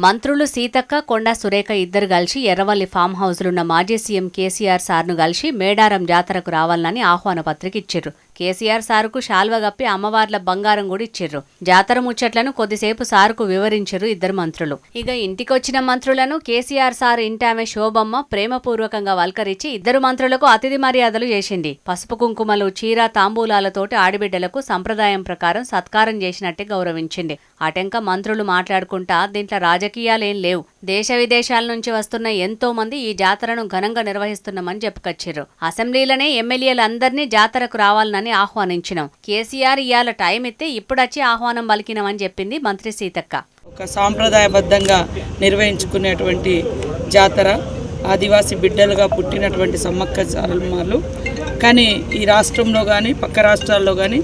మంత్రులు సీతక్క, కొండా సురేఖ ఇద్దరు కలిసి ఎర్రవల్లి ఫామ్ హౌస్లున్న మాజీ సీఎం కేసీఆర్ సార్ను కలిసి మేడారం జాతరకు రావాలని ఆహ్వాన పత్రిక ఇచ్చిర్రు. కేసీఆర్ సారుకు శాల్వ గప్పి అమ్మవార్ల బంగారం కూడా ఇచ్చిర్రు. జాతర ముచ్చట్లను కొద్దిసేపు సారుకు వివరించారు ఇద్దరు మంత్రులు. ఇక ఇంటికొచ్చిన మంత్రులను కేసీఆర్ సార్ ఇంటామె శోభమ్మ ప్రేమపూర్వకంగా వల్కరించి ఇద్దరు మంత్రులకు అతిథి మర్యాదలు చేసింది. పసుపు కుంకుమలు, చీర, తాంబూలాలతోటి ఆడిబిడ్డలకు సంప్రదాయం ప్రకారం సత్కారం చేసినట్టే గౌరవించింది. అటెంక మంత్రులు మాట్లాడుకుంటా దీంట్లో రాజకీయాలేం లేవు, దేశ విదేశాల నుంచి వస్తున్న ఎంతో మంది ఈ జాతరను ఘనంగా నిర్వహిస్తున్నామని చెప్పుకొచ్చిర్రు. అసెంబ్లీలోనే ఎమ్మెల్యేలందరినీ జాతరకు రావాలని ఆహ్వానించినాం. కేసీఆర్ ఇయాల టైం ఇస్తే ఇప్పుడొచ్చి ఆహ్వానం పలికినామని చెప్పింది మంత్రి సీతక్క. ఒక సాంప్రదాయబద్ధంగా నిర్వహించుకునేటువంటి జాతర, ఆదివాసీ బిడ్డలుగా పుట్టినటువంటి సమ్మక్క సారలమ్మలు కానీ ఈ రాష్ట్రంలో కానీ పక్క రాష్ట్రాల్లో కానీ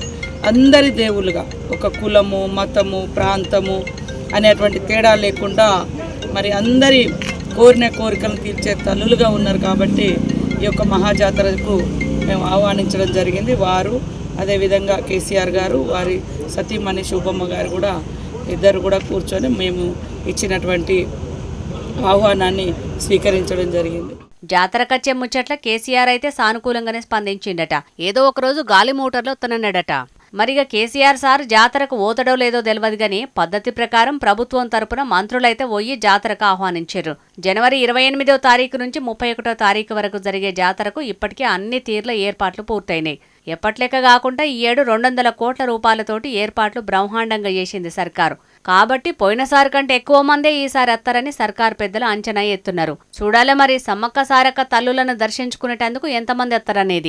అందరి దేవులుగా ఒక కులము, మతము, ప్రాంతము అనేటువంటి తేడా లేకుండా మరి అందరి కోరిన కోరికలను తీర్చే తల్లులుగా ఉన్నారు. కాబట్టి ఈ యొక్క మహాజాతరకు మేము ఆహ్వానించడం జరిగింది. వారు అదేవిధంగా కేసీఆర్ గారు, వారి సతీమణి శోభమ్మ గారు కూడా ఇద్దరు కూడా కూర్చొని మేము ఇచ్చినటువంటి ఆహ్వానాన్ని స్వీకరించడం జరిగింది. జాతరకచ్చే ముచ్చట్ల కేసీఆర్ అయితే సానుకూలంగానే స్పందించిండట. ఏదో ఒకరోజు గాలి మోటార్లో తనన్నాడట. మరిగా కేసీఆర్ సార్ జాతరకు ఓతడో లేదో తెలియదు గాని పద్ధతి ప్రకారం ప్రభుత్వం తరపున మంత్రులైతే పోయి జాతరకు ఆహ్వానించారు. జనవరి 28వ తారీఖు నుంచి 31వ తారీఖు వరకు జరిగే జాతరకు ఇప్పటికే అన్ని తీర్ల ఏర్పాట్లు పూర్తయినాయి. ఎప్పట్లెక్క కాకుండా ఈ ఏడు 200 కోట్ల రూపాయలతోటి ఏర్పాట్లు బ్రహ్మాండంగా చేసింది సర్కారు. కాబట్టి పోయినసారి కంటే ఎక్కువ మందే ఈసారి అత్తారని సర్కారు పెద్దలు అంచనా ఎత్తున్నారు. చూడాలి మరి సమ్మక్క సారక్క తల్లులను దర్శించుకునేటందుకు ఎంతమంది అత్తారనేది.